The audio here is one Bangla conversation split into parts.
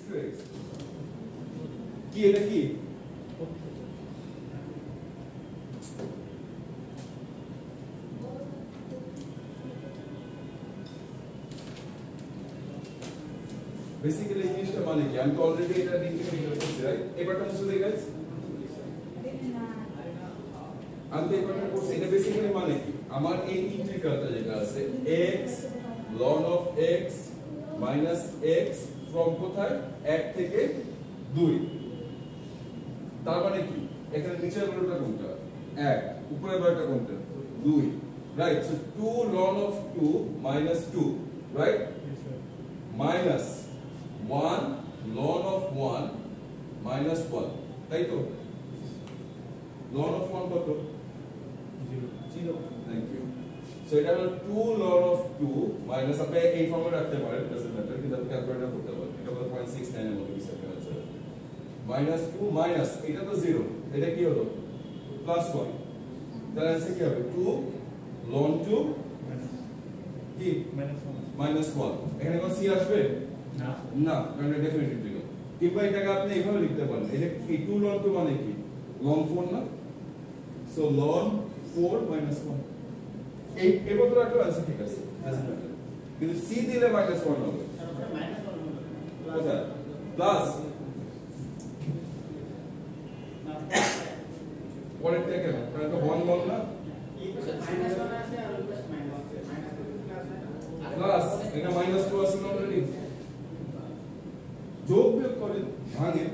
x কি এটা কি বেসিক্যালি এই জিনিসটা মানে কি আমি তো অলরেডি এটা ইন্টিগ্রেট করছি রাইট এবারটা মুছে দেই গাইস আমি তো এবারটা করছি এটা বেসিক্যালি মানে কি আমার এই ইন্টিগ্রালটা যেটা আছে x ln of x minus x from কোথায় 1 থেকে 2 তার মানে কি এখানে নিচের বড়টা কোনটা 1 উপরের বড়টা কোনটা 2 right so 2 ln of 2 minus 2 right minus 1 ln of 1 minus 1 তাই তো ln of 1 কত 0 থ্যাংক ইউ সো এটা হলো 2 ln of 2 minus আপনি এই ফর্মে রাখতে পারেন ডাজন্ট ম্যাটার কিন্তু আপনি ক্যালকুলেটর করতে পারেন এটা হলো 0.69 এর মতো কিছু একটা আছে minus 2 minus এটা তো 0 এটা কি হলো প্লাস 1 তাহলে আছে কি হবে 2 ln 2 কি minus 1 এখানে কোন c আসবে না না কারণ এটা ডেফিনিট ইন্টিগ্রাল কিংবা এটাকে আপনি এইভাবে লিখতে পারেন এটা কি 2 ln 2 মানে কি ln 4 না সো ln 4 minus 1 এই এবারে তো একটা আছে ঠিক আছে কিন্তু c দিলে minus 1 হবে minus 1 হবে কোথায় প্লাস পরের থেকে কেন কারণ এটা 1 বল না এই পাশে minus 1 আছে আর ওই পাশে minus 2 ক্লাস হয় প্লাস এটা minus 2 আছে না অলরেডি যোগ বিয়োগ করেন ভাঙে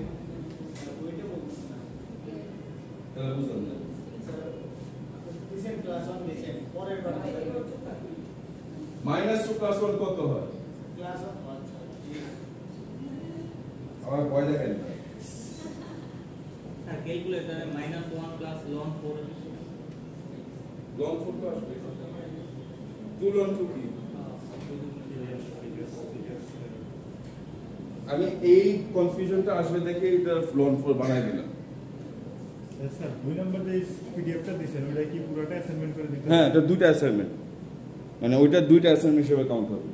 ওইটা বলছি না তাহলে বুঝলাম না দিছেন ক্লাস 1 দিছেন পরের বার -2 + 1 কত হয় ক্লাস 1 আচ্ছা আবার ভয় দেখেন স্যার ক্যালকুলেটরে -1 + ln 4 ln 4 তো আসবে 2 ln 2 কি আমি এই কনফিউশনটা আসবে দেখে এটা ln 4 বানাই দিলাম স্যার 2 নম্বর যে পিডিএফটা দিবেন ওটা কি পুরোটা অ্যাসাইনমেন্ট করে দিতে হ্যাঁ এটা দুটো অ্যাসাইনমেন্ট মানে ওইটা দুইটা অ্যাসাইনমেন্ট হিসেবে কাউন্ট হবে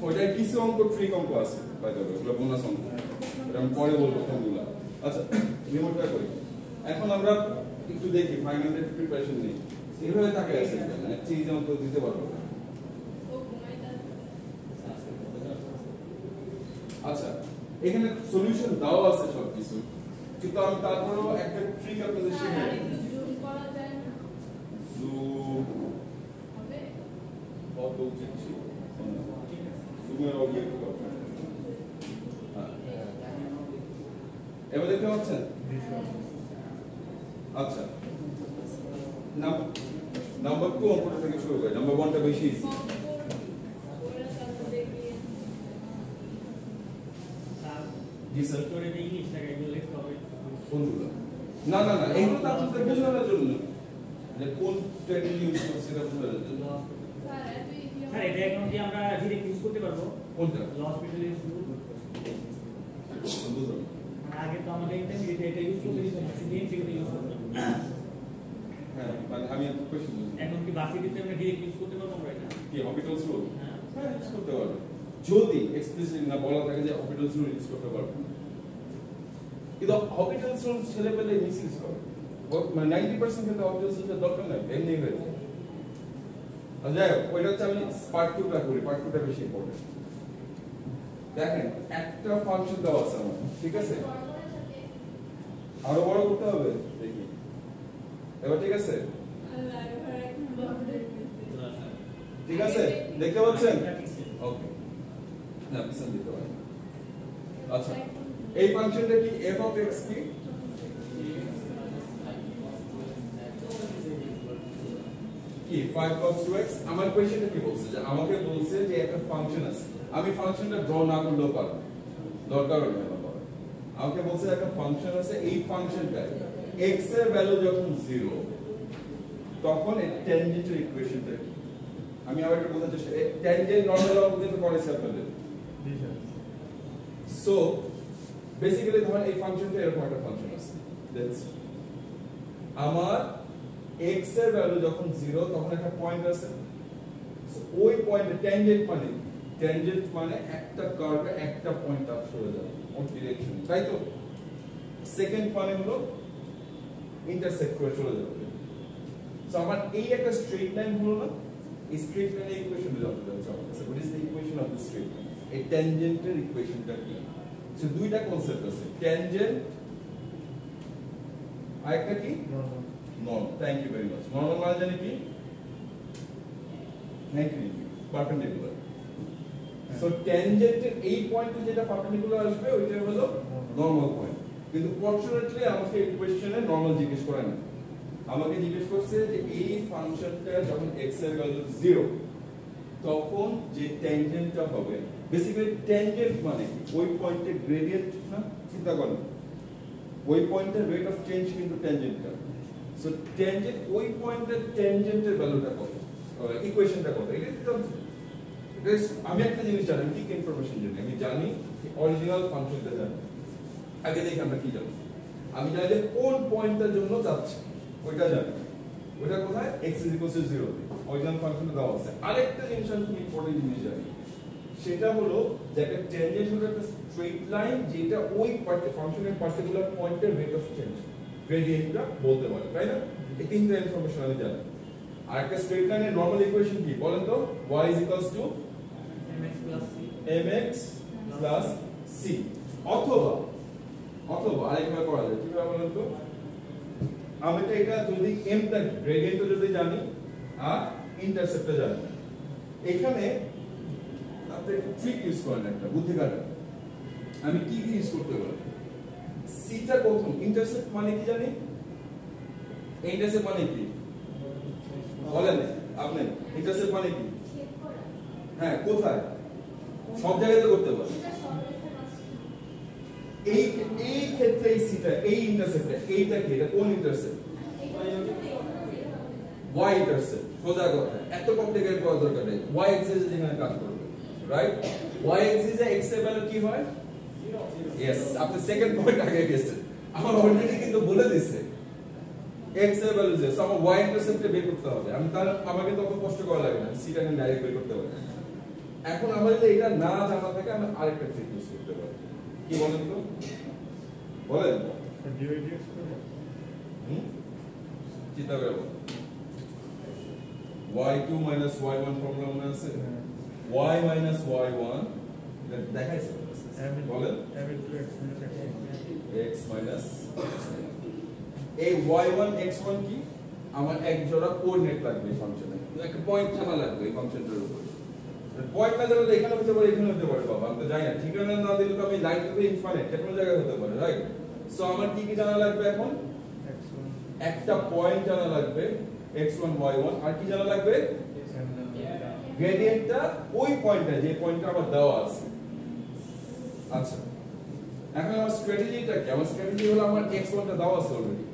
ওইটা কিছু অঙ্ক ট্রিক অঙ্ক আছে বাই দ্য ওয়ে ওগুলো বোনাস অঙ্ক এটা আমি পরে বলবো কোনগুলো আচ্ছা রিমোটটা করি এখন আমরা একটু দেখি ফাইনালের প্রিপারেশন নেই এইভাবে তাকে আছে মানে চিজ অঙ্ক দিতে পারবো আচ্ছা এখানে সলিউশন দাও আছে সবকিছু কিন্তু আমি তারপরেও একটা ট্রিক আপনাদের শেখাই জুম করা যায় না জুম হবে কত উচিত ছিল জুমের অবজেক্ট কত এবার দেখতে পাচ্ছেন আচ্ছা নাম্বার 2 অঙ্কটা থেকে শুরু করি নাম্বার 1টা বেশি ইজি জি স্যার করে দেই ইংলিশটাকে এগুলো লিখতে হবে কোনগুলো না না না এগুলো তো আপনাদের বোঝানোর জন্য যে কোন স্ট্র্যাটেজি ইউজ করছে সেটা বোঝানোর জন্য স্যার এটা এখন কি আমরা ডিরেক্ট ইউজ করতে পারবো কোনটা লস মিডল ইউজ বুঝলাম আগে তো আমাদের ইন্টারমিডিয়েট এটা ইউজ করতে দিত না শুধু এমসিকিউ ইউজ করতে হ্যাঁ মানে আমি একটা কোশ্চেন বুঝি এখন কি ভার্সিটিতে আমরা ডিরেক্ট ইউজ করতে পারবো আমরা এটা কি অরবিটালস রুল হ্যাঁ হ্যাঁ ইউজ করতে পারবে যদি এক্সপ্লিসিট না বলা থাকে যে অরবিটালস রুল ইউজ করতে পারবে কিন্তু অরবিটালস রুল ছেলে পেলে মিসইউজ করে মানে 90% কিন্তু অরবিটালস রুলের দরকার নাই এমনি হয়ে যায় আর যাই হোক ওইটা হচ্ছে আমি পার্ট 2টা করি পার্ট 2টা বেশি ইম্পর্টেন্ট দেখেন একটা ফাংশন দেওয়া আছে আমার ঠিক আছে আরো বড় করতে হবে দেখি এবার ঠিক আছে ঠিক আছে দেখতে পাচ্ছেন ওকে না পিছন দিতে পারি আচ্ছা এই ফাংশনটা কি f of x কি কি 5 cos 2x আমার কোশ্চেনটা কি বলছে যে আমাকে বলছে যে একটা ফাংশন আছে আমি ফাংশনটা ড্র না করলেও পারবো দরকার হবে না বাবা আমাকে বলছে একটা ফাংশন আছে এই ফাংশনটা x এর ভ্যালু যখন 0 তখন এর ট্যানজেন্টের ইকুয়েশনটা কি আমি আবার একটু বোঝার চেষ্টা ট্যানজেন্ট নরমাল অঙ্কে তো করেছি আপনাদের জি স্যার সো বেসিক্যালি ধরেন এই ফাংশনটা এরকম একটা ফাংশন আছে দ্যাটস আমার x এর ভ্যালু যখন 0 তখন একটা পয়েন্ট আছে সো ওই পয়েন্টে ট্যানজেন্ট মানে ট্যানজেন্ট মানে একটা কার্ভে একটা পয়েন্ট টাচ করে যাবে ওর ডিরেকশন, তাই তো? সেকেন্ড মানে হলো ইন্টারসেক্ট করে চলে যাবে। সো আমার এই একটা স্ট্রেট লাইন হলো না, এই স্ট্রেট লাইনের ইকুয়েশন জানতে চাচ্ছি আমার কাছে। What is the equation of the straight line? এই ট্যানজেন্টের ইকুয়েশনটা কি? সো দুইটা কনসেপ্ট আছে, ট্যানজেন্ট আর একটা কি normal. Thank you very much. Normal মানে জানি কি? 90 ডিগ্রি পারপেন্ডিকুলার। সো ট্যানজেন্টের এই পয়েন্টে যেটা পারপেন্ডিকুলার আসবে ওইটা হলো নরমাল পয়েন্ট। কিন্তু ফরচুনেটলি আমাকে এই কোশ্চেনে নরমাল জিজ্ঞেস করে না, আমাকে জিজ্ঞেস করছে যে এই ফাংশনটা যখন x এর ভ্যালু 0 তখন যে ট্যানজেন্টটা হবে, বেসিক্যালি ট্যানজেন্ট মানে ওই পয়েন্টের গ্রেডিয়েন্ট না, চিন্তা করেন ওই পয়েন্টের রেট অফ চেঞ্জ কিন্তু ট্যানজেন্টটা। সো ট্যানজেন্ট ওই পয়েন্টের ট্যানজেন্টের ভ্যালুটা কত, ইকুয়েশনটা কত, এটা তো আমি একটা জিনিস জানি, আমি কি ইনফরমেশন জানি, আমি জানি অরিজিনাল ফাংশনটা জানি। আগে দেখি আমরা কি জানি, আমি জানি যে কোন পয়েন্টের জন্য যাচ্ছে ওইটা জানি, ওইটা কোথায় x = 0 অরিজিনাল ফাংশনটা দেওয়া আছে। আরেকটা জিনিস আমি ইম্পর্টেন্ট জিনিস জানি, সেটা হলো যে একটা ট্যানজেন্ট হলো একটা স্ট্রেট লাইন যেটা ওই ফাংশনের পার্টিকুলার পয়েন্টের রেট অফ চেঞ্জ গ্রেডিয়েন্টটা বলতে পারে, তাই না? এই তিনটা ইনফরমেশন আমি জানি। আর একটা স্ট্রেট লাইনের নরমাল ইকুয়েশন কি বলেন তো? y = mx plus c, অথবা আরেকবার করা যায় কিভাবে বলেন তো? আমি তো এটা যদি m টা গ্রেডিয়েন্টটা যদি জানি আর ইন্টারসেপ্টটা জানি, এখানে আপনি ট্রিক ইউজ করেন, একটা বুদ্ধি খাটান। আমি কি ইউজ করতে পারি? c টা কখন ইন্টারসেপ্ট মানে কি জানি, ইন্টারসেপ্ট মানে কি বলেন আপনি? ইন্টারসেপ্ট মানে কি? হ্যাঁ, কোথায়? সব জায়গায় তো করতে পারি। এই ক্ষেত্রে এই সিটা, এই ইন্টারসেপ্টটা, এইটা কি? এটা কোন ইন্টারসেপ্ট? y intercept. সোজা কথা, এত কমপ্লিকেটেড করার দরকার নেই। y এক্সিস যেখানে কাজ করবে, রাইট? y এক্সিসে x এর ভ্যালু কি হয়? यस, আপনি সেকেন্ড পয়েন্ট আগে গেছেন, আমার অলরেডি কিন্তু বলে দিয়েছে x এর ভ্যালু যে আমার y ইন্টারসেপ্টে বের করতে হবে। আমাকে তখন কষ্ট করা লাগে না, সিটা আমি ডাইরেক্ট বের করতে পারি। এখন আমার যদি এটা না জানা থাকে আমি আরেকটা ট্রিক ইউজ করতে পারি। কি বলেন তো? বলেন। ডিভাইডেড করে চিন্তা করে বলেন। y2 - y1 ফর্মুলা মনে আছে? y - y1 এটা দেখাইছে বলেন। x - এই y1 x1 কি? আমার এক জোড়া কোঅর্ডিনেট লাগবে এই ফাংশনে, একটা পয়েন্ট জানা লাগবে এই ফাংশনটার উপর। পয়েন্ট না জানলে এখানে হতে পারে, এখানে হতে পারে, বাবা আমি তো জানি না। ঠিকানা না দিলে তো আমি লাইন টু ইনফিনিট যে কোনো জায়গায় হতে পারে, রাইট? সো আমার কি কি জানা লাগবে এখন? একটা পয়েন্ট জানা লাগবে x1 y1, আর কি জানা লাগবে? গ্রেডিয়েন্টটা ওই পয়েন্টে, যে পয়েন্টটা আমার দেওয়া আছে। আচ্ছা, এখন আমার স্ট্র্যাটেজিটা কি? আমার স্ট্র্যাটেজি হলো আমার x1 টা দেওয়া আছে অলরেডি,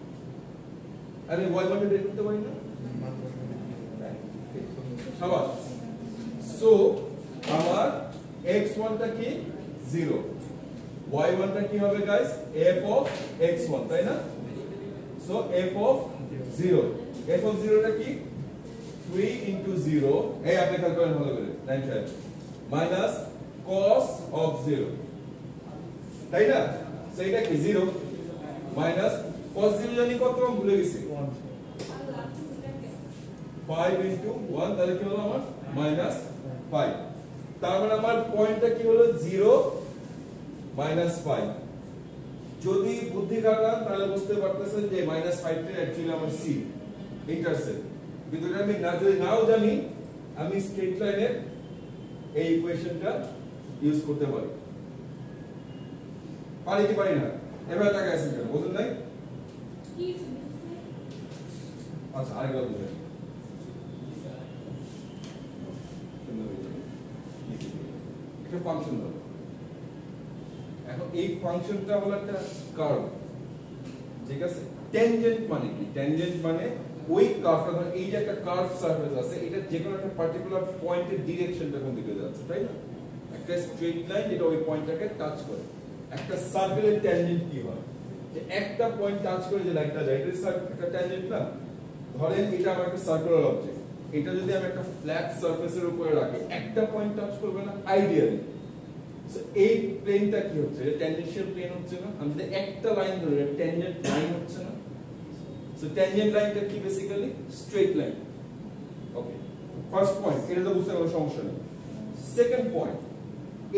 আরে y1 টা বের করতে পারি না? শাবাশ। সো আমার x1 টা কি? 0, y1 টা কি হবে গাইস? f of x1, তাই না? So f of 0, f of 0 টা কি? 3 into 0, এই আপনি খেয়াল করেন ভালো করে, 9 minus cos of 0, তাই না? সো এটা কি? 0 minus cos 0 জানি কত? আমি ভুলে গেছি, 5 into 1, তাহলে কি হলো আমার? -5। তার মানে আমার পয়েন্টটা কি হলো? 0 -5। যদি বুদ্ধি খাটান তাহলে বুঝতে পারতেছেন যে -5 টা অ্যাকচুয়ালি আমার c ইন্টারসেপ্ট। কিন্তু এটা আমি না যদি নাও জানি, আমি স্ট্রেট লাইনের এই ইকুয়েশনটা ইউজ করতে পারি। পারি কি পারি না? এবার টাকা আছে কেন বুঝুন নাই? আচ্ছা, আরেকবার বুঝেন। একটা ফাংশন হলো, এখন এই ফাংশনটা হলো একটা কার্ভ, ঠিক আছে? ট্যানজেন্ট মানে কি? ট্যানজেন্ট মানে ওই কার্ভটা, ধর এই যে একটা কার্ভ সারফেস আছে, এটা যে কোনো একটা পার্টিকুলার পয়েন্টের ডিরেকশনটা কোন দিকে যাচ্ছে, তাই না? একটা স্ট্রেট লাইন যেটা ওই পয়েন্টটাকে টাচ করে। একটা সার্কেলের ট্যানজেন্ট কি হয়? যে একটা পয়েন্ট টাচ করে যে লাইনটা যায়, এটা একটা ট্যানজেন্ট না? ধরেন এটা আমার একটা সার্কুলার অবজেক্ট, এটা যদি আমি একটা ফ্ল্যাট সারফেসের উপরে রাখি একটা পয়েন্ট টাচ করবে না আইডিয়ালি। সো এই প্লেনটা কি হচ্ছে, ট্যানজেনশিয়াল প্লেন হচ্ছে না, আমি যদি একটা লাইন ধরে ট্যানজেন্ট লাইন হচ্ছে না। সো ট্যানজেন্ট লাইনটা কি বেসিক্যালি স্ট্রেট লাইন। ওকে, ফার্স্ট পয়েন্ট, এটা তো বুঝতে কোনো সমস্যা নেই। সেকেন্ড পয়েন্ট,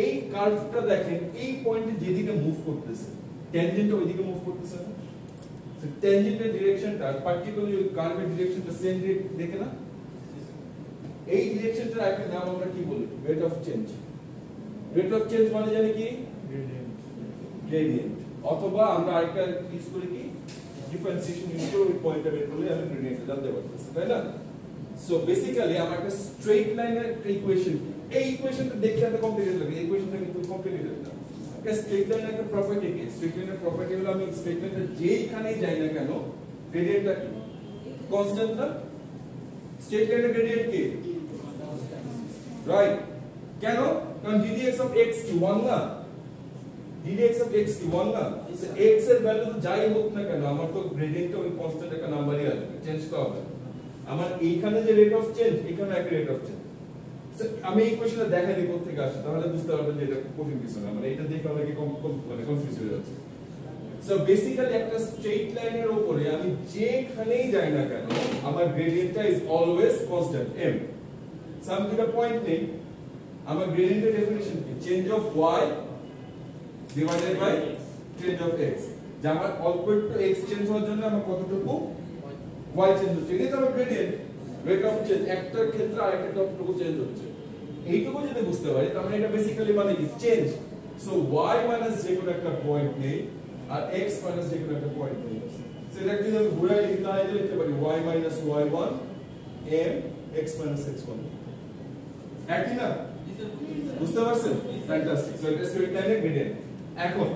এই কার্ভটা দেখেন এই পয়েন্টে যেদিকে মুভ করতেছে ট্যানজেন্ট ওইদিকে মুভ করতেছে না। সো ট্যানজেন্টের ডিরেকশনটা পার্টিকুলারলি ওই কার্ভের ডিরেকশনটা সেম দেখে না। এই ডিরেকশনটার একটা নাম আমরা কি বলি, rate of change. Rate of change মানে জানি কি গ্রেডিয়েন্ট, অথবা আমরা আরেকটা ইউজ করি কি ডিফারেন্সিয়েশন ইউজ করে ওই পয়েন্টটা বের করলে আমি গ্রেডিয়েন্ট জানতে পারতেছি, তাই না? সো বেসিক্যালি আমার একটা স্ট্রেট লাইনের ইকুয়েশন, এই ইকুয়েশনটা দেখতে এত কমপ্লিকেটেড লাগে, এই ইকুয়েশনটা কিন্তু কমপ্লিকেটেড না। একটা স্ট্রেট লাইনের একটা প্রপার্টি কি, স্ট্রেট লাইনের প্রপার্টি হলো আমি স্ট্রেট লাইনের যেইখানেই যাই না কেন গ্রেডিয়েন্টটা কি কনস্ট্যান্ট না। স্ট্রেট লাইনের গ্রেডিয়েন্ট কি রাইট, কেন? কারণ ddx of x কি 1 না, ddx of x কি 1 না। x এর ভ্যালু তো যাই হোক না কেন আমার তো গ্রেডিয়েন্টটা ওই কনস্ট্যান্ট একটা নাম্বারই আসবে, চেঞ্জ তো হবে। আমার এইখানে যে রেট অফ চেঞ্জ এখানে একটা রেট অফ চেঞ্জ। আমি এই কোশ্চেনটা দেখাই দিই কোথা থেকে আসে, তাহলে বুঝতে পারবেন যে এটা কঠিন কিছু না, মানে এটা দেখে অনেকে মানে কনফিউজ হয়ে যাচ্ছে। সো বেসিক্যালি একটা স্ট্রেট লাইনের উপরে আমি যেখানেই যাই না কেন আমার গ্রেডিয়েন্টটা is always constant m। So আমি দুটো পয়েন্ট নেই, আমার গ্রেডিয়েন্টের ডেফিনিশন কি, change of y divided by change of x। যে আমার অল্প একটু x চেঞ্জ হওয়ার জন্য আমার কতটুকু y চেঞ্জ হচ্ছে, এটাই তো আমার গ্রেডিয়েন্ট। রেট অফ চেঞ্জ একটা ক্ষেত্রে আরেকটা কতটুকু চেঞ্জ হচ্ছে, এইটুকু যদি বুঝতে পারি তার মানে এটা বেসিক্যালি মানে কি চেঞ্জ। সো y মাইনাস যে কোনো একটা পয়েন্ট নেই আর x মাইনাস যে কোনো একটা পয়েন্ট নেই, সেটা যদি আমি ঘুরাই লিখি তাহলে লিখতে পারি y minus y1 m x minus x1। একই না, বুঝতে পারছেন? ফ্যান্টাস্টিক। সো এটা স্ট্রেট লাইনের গ্রেডিয়েন্ট। এখন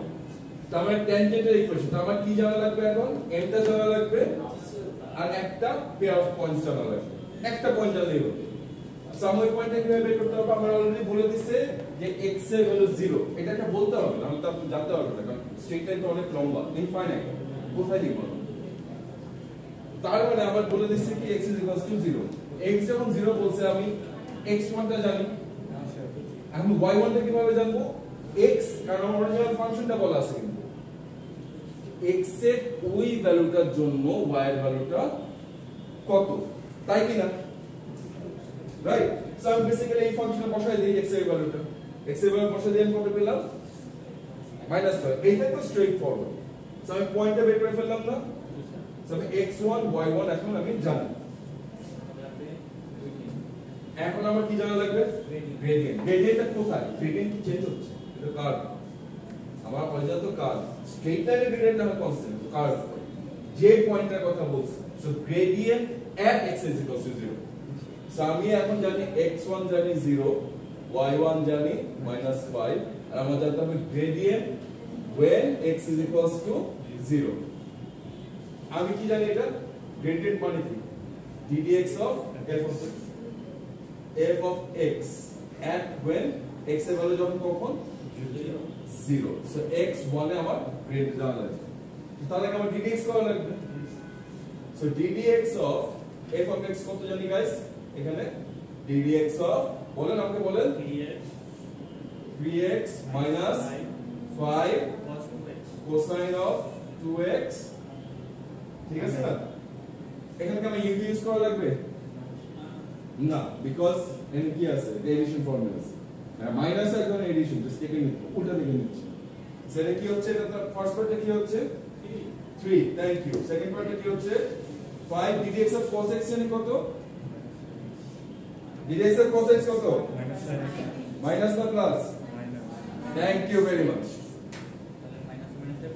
তো আমার ট্যানজেন্টের ইকুয়েশন, তো আমার কি জানা লাগবে এখন, m টা জানা লাগবে আর একটা পেয়ার অফ পয়েন্টস জানা লাগবে, একটা পয়েন্ট জানলেই হবে। সো আমি ওই পয়েন্টটা কিভাবে বের করতে হবে, আমরা অলরেডি বলে দিয়েছে যে x এর ভ্যালু 0, এটাকে বলতে হবে না, আমি তো আপনি জানতে পারবেন না কারণ স্ট্রেট লাইনটা অনেক লম্বা, ইনফাইনাইট, কোথায় লিখব। তার মানে আবার বলে দিয়েছে কি x = 0। x যখন 0 বলছে আমি x1 টা জানি, এখন y1 টা কিভাবে জানবো, x কারণ অরিজিনাল ফাংশনটা বলা আছে কিন্তু x এর ওই ভ্যালুটার জন্য y এর ভ্যালুটা কত, তাই কি না? রাইট। সো আমি বেসিক্যালি এই ফাংশনে বসাই দিই x এর ভ্যালুটা, x এর ভ্যালু বসাই দিয়ে আমি কত পেলাম -5। এইটা তো স্ট্রেট ফরওয়ার্ড। সো আমি পয়েন্টটা বের করে ফেললাম না। সো আমি x1 y1 এখন আমি জানি। এখন আমার কি জানা লাগবে, গ্রেডিয়েন্ট। গ্রেডিয়েন্টটা কোথায়, গ্রেডিয়েন্ট কি চেঞ্জ হচ্ছে, এটা কার্ভ, আমার অরিজিনাল তো কার্ভ, স্ট্রেট লাইনের গ্রেডিয়েন্ট আমার কনস্ট্যান্ট কার্ভ, যে পয়েন্টটার কথা বলছি। So gradient at x = 0। So আমি এখন জানি x1 জানি 0, y1 জানি -5, আর আমরা জানতে হবে গ্রেডিয়েন্ট when x = 0। আমি কি জানি এটা গ্রেডিয়েন্ট মানে কি, ddx of f of x at when x এর ভ্যালু যখন কখন 0। সো x1 এ আমার গ্রেডিয়েন্ট জানা লাগবে, তাহলে আমার ddx কত লাগবে। So ddx of f of x কত জানি গাইস, এখানে ddx of বলেন, আমাকে বলেন 3x minus 5 cosine of 2x, ঠিক আছে না? এখানে কি আমি u ইউজ করা লাগবে না, বিকজ এন কি আছে এডিশন ফর্মুলা আছে, মাইনাস এখন এডিশন জাস্ট টেকে নিচ্ছি, উল্টা দিকে নিচ্ছি। সেটা কি হচ্ছে, এটা তো ফার্স্ট পার্টে কি হচ্ছে 3, থ্যাংক ইউ। সেকেন্ড পার্টে কি হচ্ছে 5 ddx of cos x জানি কত, ddx of cos x কত, মাইনাস না plus, thank you very much.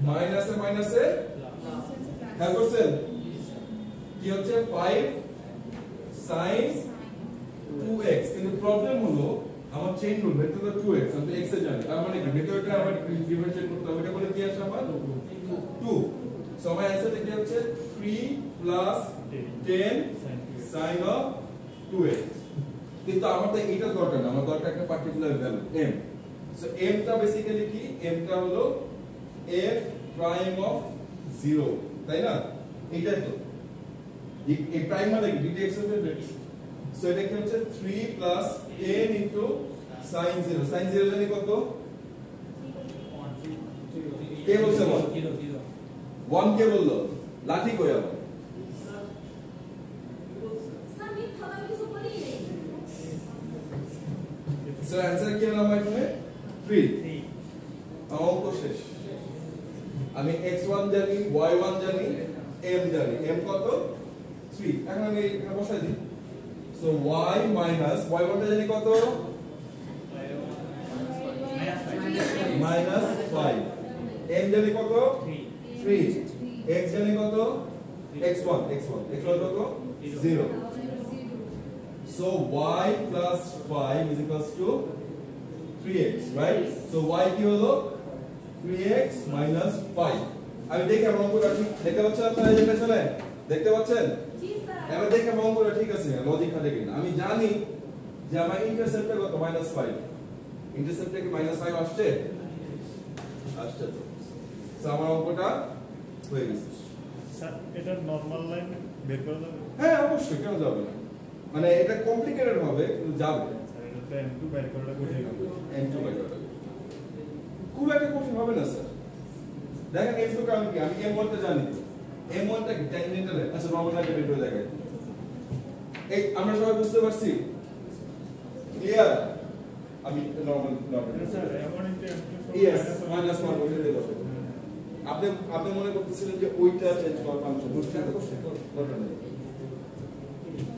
মাইনাসে হ্যাঁ করছেন, কি হচ্ছে 5 sin 2x, কিন্তু প্রবলেম হলো আমার চেইন রুল ভেতরে তো 2x, আমি x এ জানি, তার মানে কি ভেতরটা আবার ডিফারেন্সিয়েট করতে হবে, এটা বলে কি আসে আমার 2। সো আমার অ্যানসারটা কি হচ্ছে 3 + 10 sin of 2x। কিন্তু আমার তো এটা দরকার না, আমার দরকার একটা particular value m। So m টা বেসিক্যালি কি, m টা হলো f প্রাইম অফ 0, তাই না? এইটাই তো এই প্রাইম মানে কি ddx of f। সো এটা কি হচ্ছে 3 plus n into sin 0 sin 0 জানি কত কে বলছে 1 কে বললো লাঠি কই আবার সো आंसर কি হলো আমার এখানে 3 অঙ্ক শেষ আমি x1 জানি y1 জানি m জানি m কত 3 এখন আমি এখানে বসাই দিই সো y minus y1 টা জানি কত minus 5 m জানি কত 3 x জানি কত x1 কত 0 so y plus 5 is equals to 3x right so y কি হলো 3x minus 5 আমি দেখে অঙ্কটা ঠিক দেখতে পাচ্ছেন আপনারা এই যে পেছনে দেখতে পাচ্ছেন জি স্যার এবার দেখে অঙ্কটা ঠিক আছে লজিক খাটে কিনা আমি জানি যে আমার ইন্টারসেপ্টটা কত -5 ইন্টারসেপ্টে কি -5 আসছে তো সো আমার অঙ্কটা হয়ে গেছে স্যার এটা নরমাল লাইন বের করা যাবে হ্যাঁ অবশ্যই কেন যাবে না মানে এটা কমপ্লিকেটেড হবে কিন্তু যাবে স্যার এটা m2 বের করাটা কঠিন হবে m2 বের করা খুব একটা কঠিন হবে না স্যার দেখেন m2 কারণ কি আমি m1 টা জানি m1 টা কি ট্যানজেন্টাল আচ্ছা নরমাল লাইন বের করে দেখাই এই আমরা সবাই বুঝতে পারছি ক্লিয়ার আমি normal sir m1 * m2 yes minus 1 বলে দেব আপনি মনে করতেছিলেন যে ওইটা চেঞ্জ করার ফাংশন বুঝতে দরকার নেই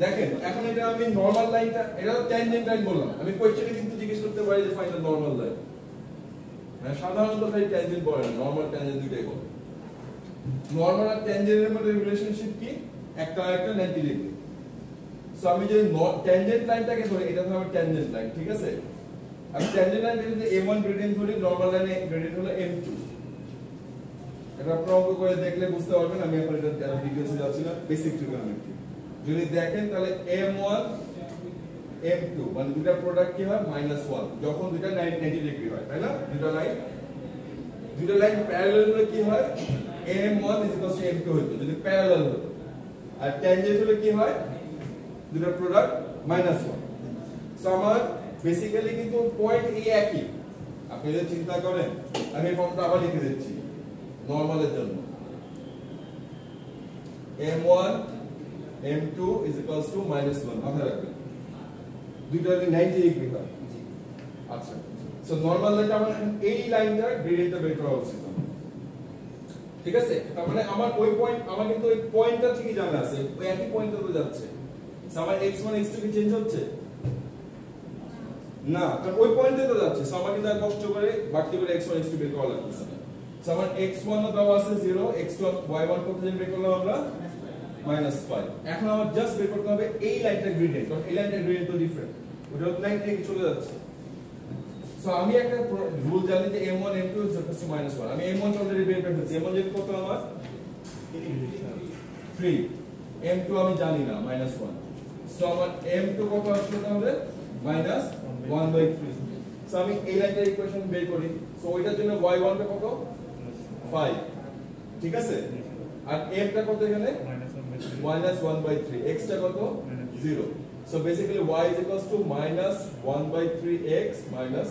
দেখেন এখন এটা আমি নরমাল লাইনটা এটা তো ট্যানজেন্ট লাইন বললাম আমি কোশ্চেনে কিন্তু জিজ্ঞেস করতে পারি যে ফাইন্ড দ্য নরমাল লাইন মানে সাধারণত খালি ট্যানজেন্ট বলে না নরমাল ট্যানজেন্ট দুটোই বলে নরমাল আর ট্যানজেন্টের মধ্যে রিলেশনশিপ কি একটা আরেকটা 90 ডিগ্রি সো আমি যদি ট্যানজেন্ট লাইনটাকে ধরি এটা হলো আমার ট্যানজেন্ট লাইন ঠিক আছে আমি ট্যানজেন্ট লাইন যদি m1 গ্রেডিয়েন্ট ধরি নরমাল লাইনে গ্রেডিয়েন্ট হলো m2 এটা আপনারা অঙ্ক করে দেখলে বুঝতে পারবেন আমি এখন এটা ডিটেইলসে যাচ্ছি না বেসিক ট্রিগোনোমেট্রি যদি দেখেন তাহলে m1 m2 মানে দুটো প্রোডাক্ট কি হয় -1 যখন দুটো 90 ডিগ্রি হয় তাই না দুটো লাইন প্যারালাল হলে কি হয় m1 m2 হতো যদি প্যারালাল হতো আর ট্যানজেন্ট হলে কি হয় দুটো প্রোডাক্ট -1 সো আমার বেসিক্যালি কিন্তু পয়েন্ট এই একই আপনি যদি চিন্তা করেন আমি এই ফর্মটা আবার লিখে দিচ্ছি নরমালের জন্য m1 m2 is equals to -1 মাথায় রাখবেন দুইটা 90 ডিগ্রি হয় আচ্ছা সো নরমাল লাইনটা আমার এই লাইনটা গ্রেডিয়েন্টটা বের করা উচিত ঠিক আছে তার মানে আমার ওই পয়েন্ট আমার কিন্তু ওই পয়েন্টটা ঠিকই জানা আছে ওই একই পয়েন্টটাতে যাচ্ছে সো আমার x1 x2 কি চেঞ্জ হচ্ছে না কারণ ওই পয়েন্টে তো যাচ্ছে সো আমার কিন্তু আর কষ্ট করে বাড়তি করে x1 x2 বের করা লাগছে না সো আমার x1 ও দেওয়া আছে 0 x2 y1 কত যেন বের করলাম আমরা -5 এখন আমার জাস্ট বের করতে হবে এই লাইনটা গ্রেডিয়েন্ট কারণ এই লাইনটা গ্রেডিয়েন্ট তো ডিফারেন্ট ওটা 90 থেকে চলে যাচ্ছে সো আমি একটা রুল জানি যে m1 m2 -1 আমি m1 অলরেডি বের করে ফেলছি m1 যেটা কত আমার 3 m2 আমি জানি না -1 সো আমার m2 কত আসলে তাহলে -1/3 সো আমি এই লাইনটার ইকুয়েশন বের করি সো ওইটার জন্য y1 টা কত 5 ঠিক আছে আর m টা কত এখানে -1/3 x টা কত 0 so basically y is equals to -1/3x -5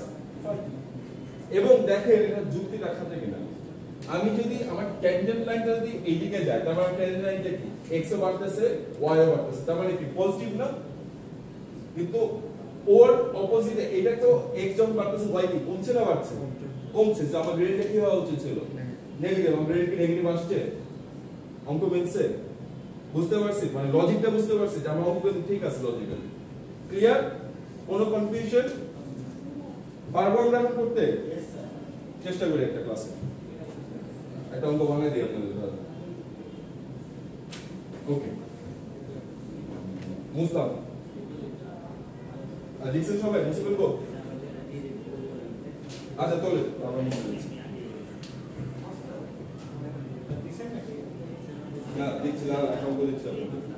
এবং দেখেন এটা যুক্তি দেখাতে কিনা আমি যদি আমার ট্যানজেন্ট লাইনটা যদি এইদিকে যায় তার মানে ট্যানজেন্ট লাইনটা কি x ও বাড়তেছে y ও বাড়তেছে তার মানে কি পজিটিভ না কিন্তু ওর অপোজিটে এটা তো x যখন বাড়তেছে y কি কমছে না বাড়ছে কমছে তো আমার গ্রেডটা কি হওয়া উচিত ছিল নেগেটিভ আমার গ্রেড কি নেগেটিভ আসছে অঙ্ক মিলছে বুঝতে পারছি মানে লজিকটা বুঝতে পারছি যে আমার অঙ্ক ঠিক আছে লজিক্যালি ক্লিয়ার কোনো কনফিউশন পারবো আমরা এখন করতে চেষ্টা করি একটা ক্লাসে একটা অঙ্ক বানাই দিই আপনাদের ওকে মুস্তাফা আর লিখছেন সবাই মুছে ফেলবো আচ্ছা তোলে আমরা মুছে ফেলছি না দেখছি না একটা অঙ্ক দেখছি আপনাদের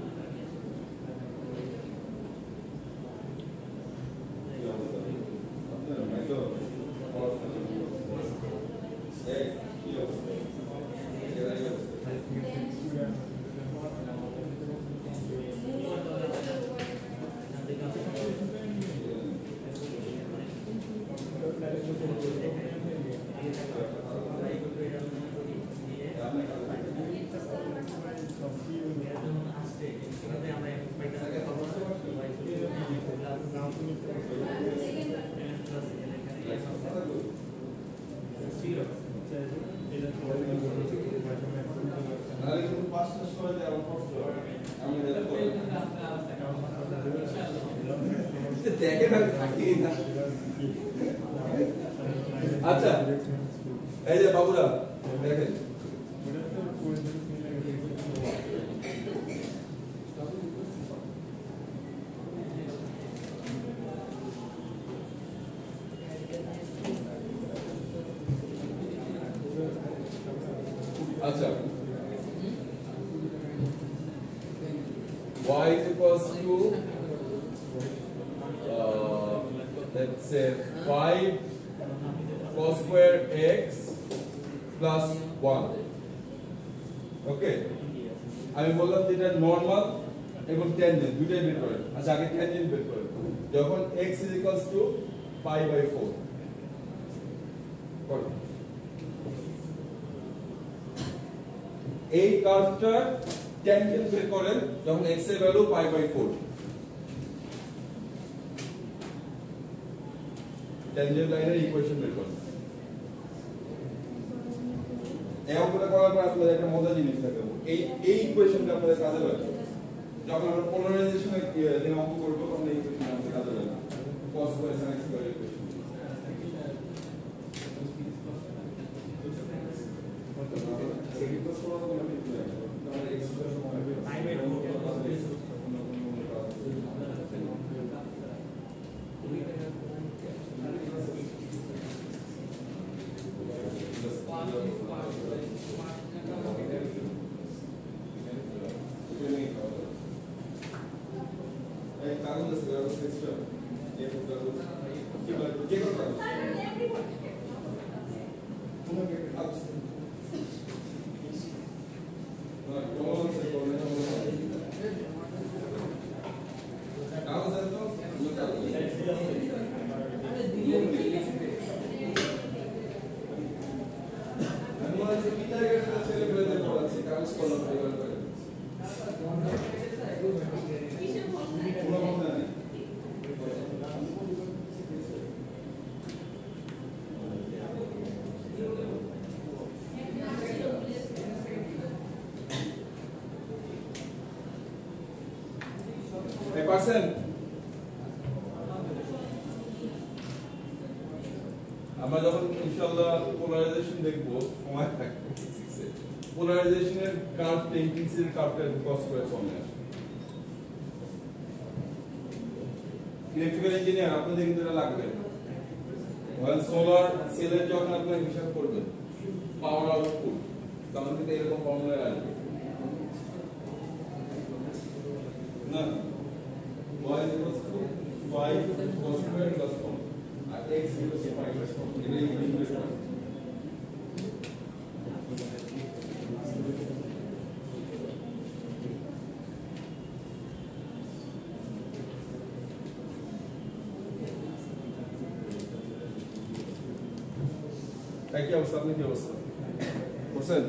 নাহলে কিন্তু পাঁচটার সময় দেয় আমার কষ্ট হয়। আমি হেল্প করি দেখে না থাকি না। আচ্ছা এই যে বাবুরা দেখেন আচ্ছা y is equals to let's say 5 cos square x plus 1 ওকে আমি বললাম যে এটা নরমাল এবং ট্যানজেন্ট দুটোই বের করেন। আচ্ছা আগে ট্যানজেন্ট বের করেন। যখন x is equals to pi by 4 করুন এই কার্ভটার ট্যানজেন্ট বের করেন যখন x এর ভ্যালু pi by 4 ট্যানজেন্ট লাইনের ইকুয়েশন বের করেন। এই অঙ্কটা করার পর আপনাদের একটা মজার জিনিস দেখাবো। এই ইকুয়েশনটা আপনাদের কাজে লাগবে যখন আমরা পোলারাইজেশনের দিন অঙ্ক করব তখন এই ইকুয়েশন আমাদের কাজে লাগবে cos square sin square equation. আমরা যখন ইনশাআল্লাহ পোলারাইজেশন দেখব সময় থাকবে ফিজিক্সে পোলারাইজেশনের কার্ভ টেন্ডেন্সির কার্ভটা cos করে সামনে আসে। ইলেকট্রিক্যাল ইঞ্জিনিয়ার আপনাদের কিন্তু এটা লাগবে ওয়ান সোলার সেলের যখন আপনি হিসাব করবেন পাওয়ার আউটপুট তখন কিন্তু এরকম ফর্মুলা আসবে না y is equals to 5 cos square plus 1 R x equals to 5 plus 1 এটা ইকুয়েশন হয়। কি অবস্থা আপনি কি অবস্থা করছেন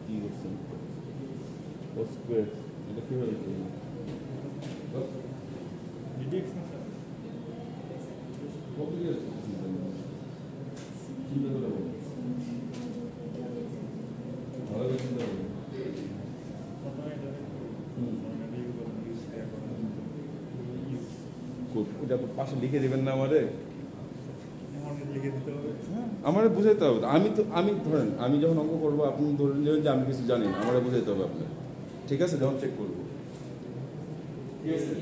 কি করছেন cos square এটা কিভাবে করবেন dx না স্যার কত দিয়ে চিন্তা করে বলুন ভালো করে চিন্তা করুন ওটা পাশে লিখে দিবেন না আমারে লিখে দিতে হবে আমারে বুঝাইতে হবে আমি ধরেন আমি যখন অঙ্ক করবো আপনি ধরে নেবেন যে আমি কিছু জানি না আমারে বুঝাইতে হবে আপনার ঠিক আছে যখন চেক করবো ঠিক আছে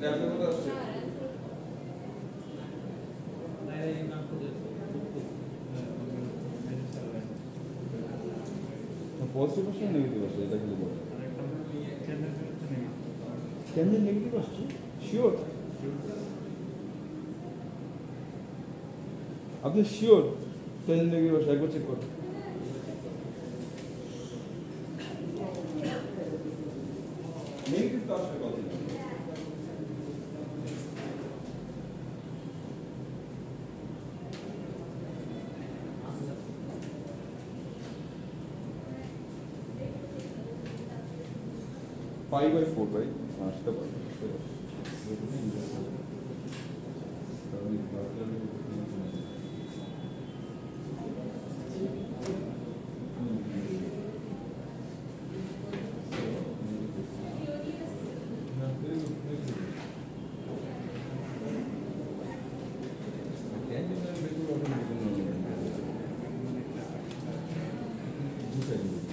আপনার কত আসছে? পজিটিভ আসছে না নেগেটিভ আসছে এটা কি বলবো? কেন নেগেটিভ আসছে? শিওর? আপনি শিওর? কেন নেগেটিভ আসছে একবার চেক করুন। নেগেটিভ তো আসবে কত? Five by four, right? আসতে পারে।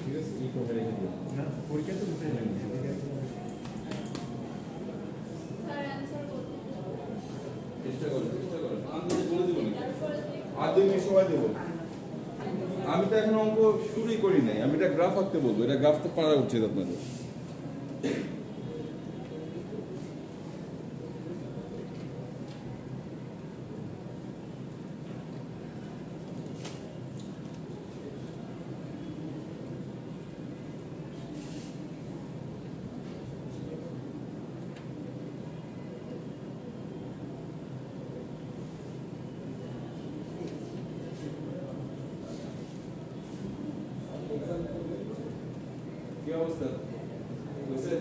ঠিক আছে এই ফর্মে রেখে দিও না পরীক্ষা তো উঠে যাবে চেষ্টা করুন আমি বলে দেবো আর 2 মিনিট সময় দেবো আমি তো এখন অঙ্ক শুরুই করি নাই আমি এটা গ্রাফ আঁকতে বলবো এটা গ্রাফ তো পারা উচিত আপনাদের কি অবস্থা বুঝছে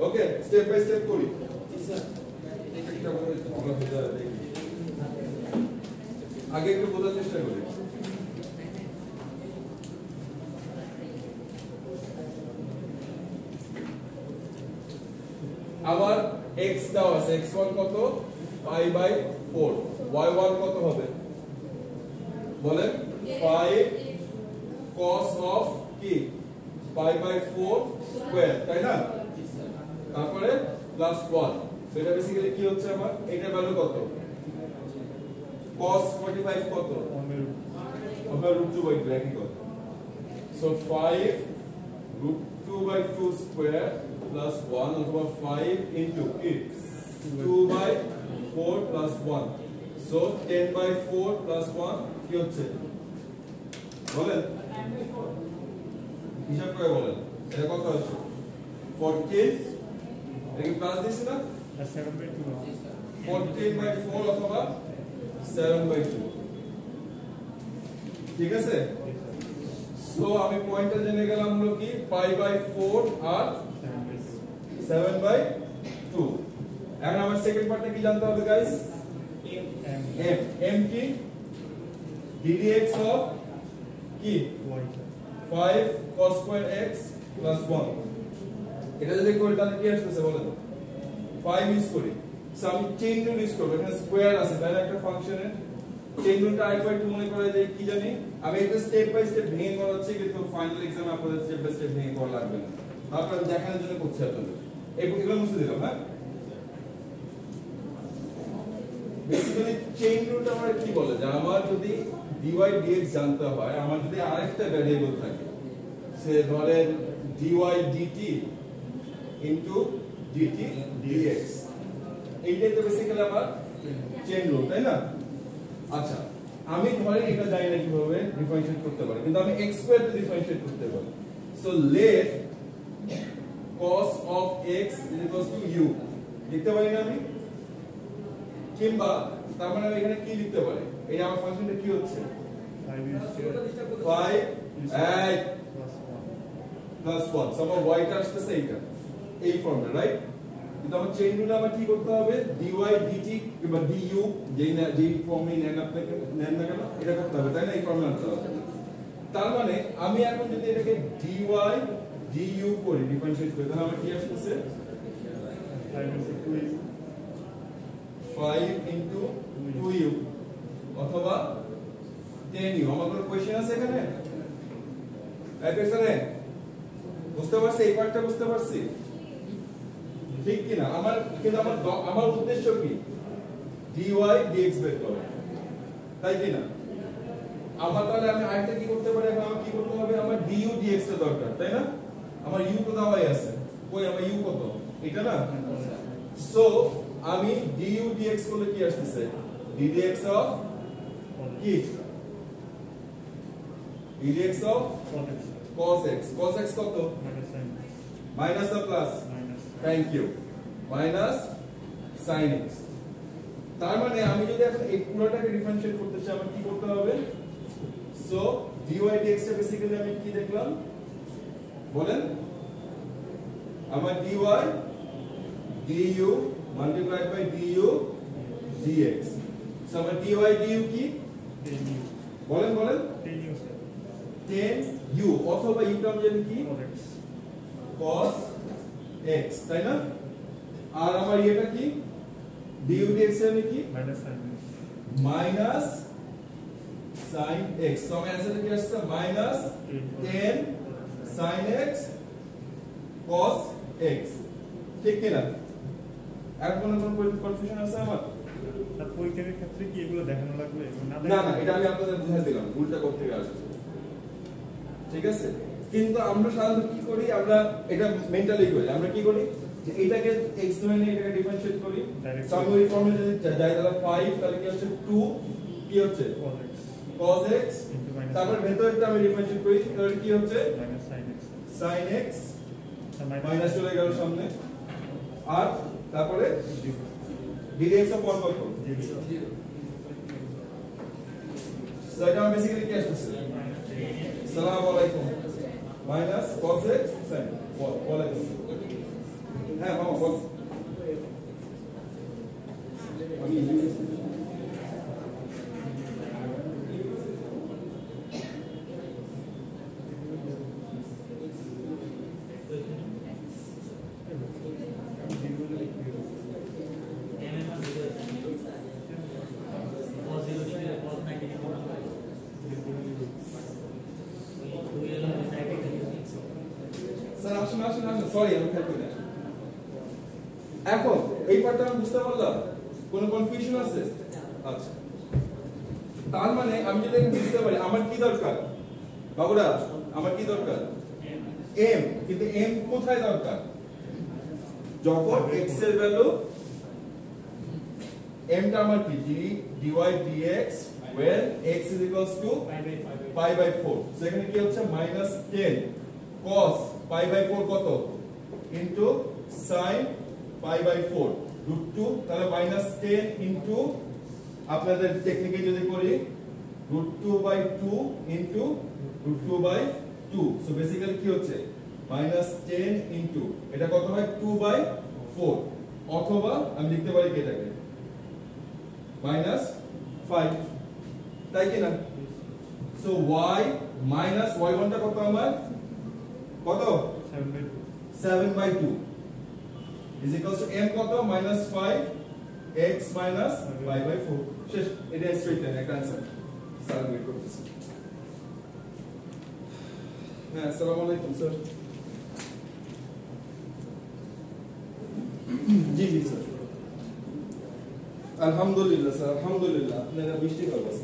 ওকে স্টেপ বাই স্টেপ করি আগে একটু বোঝার চেষ্টা করি আবার x দাও আছে x1 কত pi by 4 y1 কত হবে বলেন 5 cos of কি pi by 4 স্কয়ার তাই না তারপরে প্লাস 1 সেটা বেসিক্যালি কি হচ্ছে আমার এটা ভ্যালু কত cos 45 কত আমরা √2 বাই ব্র্যাকেট কত সো 5 √2/2 স্কয়ার প্লাস 1 অথবা 5 ইনটু 2/4 প্লাস 1 সো 10/4 প্লাস 1 কি হচ্ছে বলেন হিসাব করে বলেন এটা কত হচ্ছে 14 এটা কি প্লাস দিছি না 7/2 14/4 অথবা 7/2 ঠিক আছে সো আমি পয়েন্টটা জেনে গেলাম হলো কি π/4 আর 7/2 এখন আমার সেকেন্ড পার্টটা কি জানতে হবে গাইস m কি ddx অফ কি 5 cos square x plus 1 এটা যদি করি তাহলে কি আসছে বলেন 5 ইউজ করি সো আমি চেইন রুল ইউজ করব এখানে স্কয়ার আছে তাই না একটা ফাংশনের চেইন রুলটা আরেকবার একটু মনে করা যায় কি জানি আমি এটা স্টেপ বাই স্টেপ ভেঙে করাচ্ছি কিন্তু ফাইনাল এক্সামে আপনাদের স্টেপ বাই স্টেপ ভেঙে করা লাগবে না আপনারা দেখানোর জন্য করছি আপনাদের এগুলো মুছে দিলাম হ্যাঁ বেসিক্যালি চেইন রুলটা আমরা কি বলে যে আমার যদি dy dx জানতে হয় আমার যদি আরেকটা ভ্যারিয়েবল থাকে সে ধরেন dy dt into dt dx এইটাই তো বেসিক্যালি আমার চেইন রুল তাই না আচ্ছা আমি ধরেন এটা জানি না কিভাবে ডিফারেনশিয়েট করতে পারি কিন্তু আমি x স্কয়ার তে ডিফারেনশিয়েট করতে পারি so let cos of x u লিখতে পারি না আমি কিংবা তার মানে আমি এখানে কি লিখতে পারি এই আমার ফাংশনটা কি হচ্ছে 5 plus 1 সব y টা আসছে এইটা এই ফর্মে রাইট কিন্তু আমার চেইন রুলে আমার কি করতে হবে dy dt কিংবা du যেই ফর্মে নেন আপনাকে নেন না কেন এটা করতে হবে তাই না এই ফর্মে আনতে হবে তার মানে আমি এখন যদি এটাকে dy du করি ডিফারেনশিয়েট করি তাহলে আমার কি আসছে 5 into 2u অথবা 10u আমার কোনো কোশ্চেন আছে এখানে এখানে বুঝতে পারছি এই পার্টটা বুঝতে পারছি ঠিক কি না আমার কিন্তু আমার উদ্দেশ্য কি dy dx বের করা তাই কি না আমার তাহলে আমি আরেকটা কি করতে পারি এখন আমার কি করতে হবে আমার du dx টা দরকার তাই না আমার u তো দেওয়াই আছে কই আমার u কত এটা না সো আমি du dx করলে কি আসছে ddx অফ কি ddx অফ cos x কত মাইনাস না plus thank you minus sin x তার মানে আমি যদি এখন এই পুরোটাকে ডিফারেনশিয়েট করতে চাই আমার কি করতে হবে সো dy dx টা বেসিক্যালি আমি কি দেখলাম বলেন আমার dy du multiplied by du dx so আমার dy du কি বলেন 10u অথবা u টার্ম জানি কি cos x তাই না আর আমার এটা কি du dx জানি কি minus sin x so আমার অ্যানসার কি আসছে -10 sin x cos x ঠিক কি না আর কোনো কনফিউশন আছে আমার আর পরীক্ষার ক্ষেত্রে কি এগুলো দেখানো লাগবে না না এটা আমি আপনাদের বুঝিয়ে দিলাম ভুলটা করতে আসছে ঠিক আছে কিন্তু আমরা সাধারণত কি করি আমরা এটা মেন্টালি করি আমরা কি করি যে এটাকে x ধরে নিয়ে এটাকে ডিফারেনশিয়েট করি সো আমি ওই ফর্মে যদি যাই তাহলে 5 তাহলে কি হচ্ছে 2 কি হচ্ছে cos x তারপর ভেতরটা আমি ডিফারেনশিয়েট করি তাহলে কি হচ্ছে sin x মাইনাস চলে গেল সামনে আর তারপরে ddx অফ 1 কত 0 সো এটা বেসিক্যালি কি আসছে আসসালামু আলাইকুম মাইনাস cos x sin ওয়ালাইকুম হ্যাঁ মামা বল আমি সরি আমি খেয়াল করি এখন এই পার্টটা আমি বুঝতে পারলাম কোনো কনফিউশন আছে আচ্ছা তার মানে আমি যদি বুঝতে পারি আমার কি দরকার বাবুরা আমার কি দরকার m, কিন্তু m কোথায় দরকার? যখন x এর ভ্যালু m টা আমার কি dy dx when x is equals to pi by 4, সেখানে কি হচ্ছে -10 cos pi by 4 কত into sin pi by 4 √2, তাহলে -10 into আপনাদের টেকনিকে যদি করি √2/2 into √2/2, সো বেসিক্যালি কি হচ্ছে -10 into এটা কত হয় 2/4, অথবা আমি লিখতে পারি কি এটাকে -5, তাই কি না? সো y মাইনাস y1 টা কত আমার কত 7/2 is equals to m কত -5 x minus pi by 4, শেষ। এটা স্ট্রেট লাইন একটা आंसर স্যার বের করতেছি। হ্যাঁ, আসসালামু আলাইকুম স্যার। জি জি স্যার, আলহামদুলিল্লাহ স্যার, আলহামদুলিল্লাহ। আপনারা বৃষ্টি করবেন?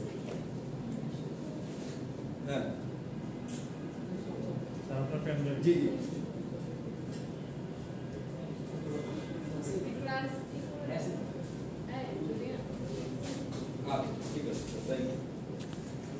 হ্যাঁ স্যার আপনার ফ্যামিলি জি জি ক্লাস আচ্ছা ঠিক আছে, থ্যাংক ইউ।